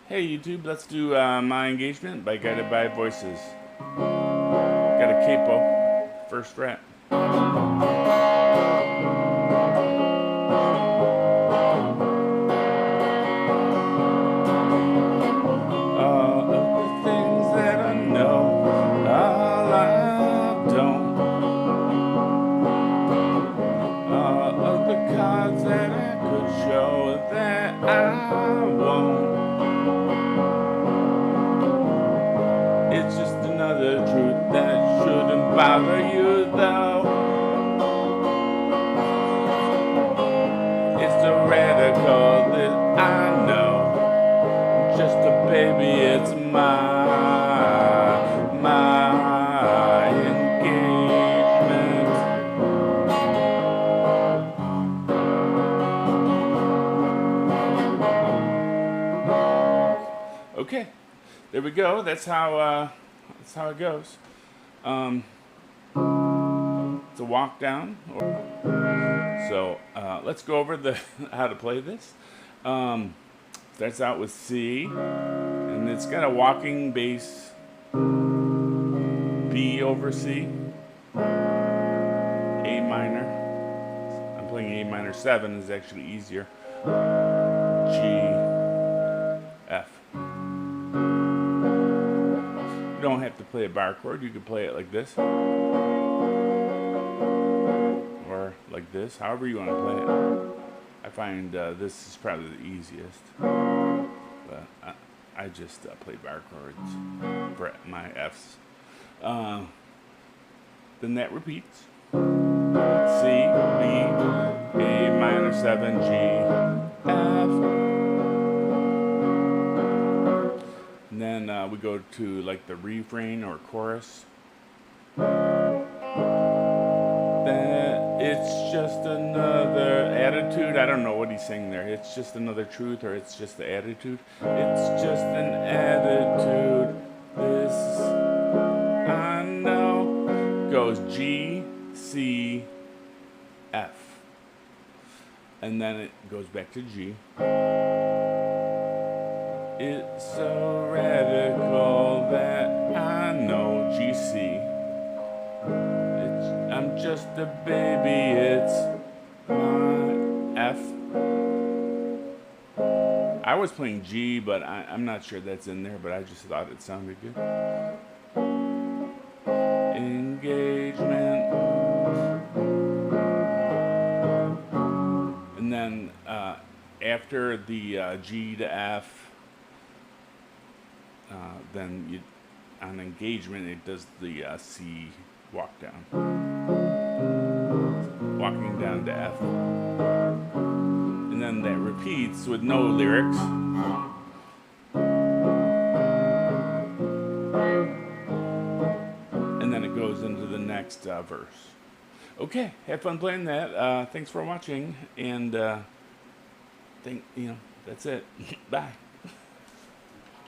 Hey YouTube, let's do My Engagement by Guided by Voices. Got a capo, first fret. All of the things that I know, all I don't. All of the cards that I could show that I won't. It's just another truth that shouldn't bother you though. It's the radical that I know. Just a baby, it's my engagement. Okay, there we go. That's how it goes. It's a walk down. So let's go over how to play this. Starts out with C, and it's got a walking bass, B over C, A minor. I'm playing A minor 7 is actually easier. G, F. You don't have to play a bar chord. You can play it like this, or like this, however you want to play it. I find this is probably the easiest, but I just play bar chords for my Fs. Then that repeats. C, B, A minor 7, G, F. And then we go to like the refrain or chorus. It's just another attitude. I don't know what he's saying there. It's just another truth, or it's just the attitude. It's just an attitude. This I know. Goes G, C, F. And then it goes back to G. It's so radical that I know. G, C. I'm just a baby, it's my F. I was playing G, but I'm not sure that's in there, but I just thought it sounded good. Engagement. And then after the G to F, then on engagement it does the C walk down. Walking down to F. And then that repeats with no lyrics. And then it goes into the next verse. Okay, have fun playing that. Thanks for watching, and that's it. Bye.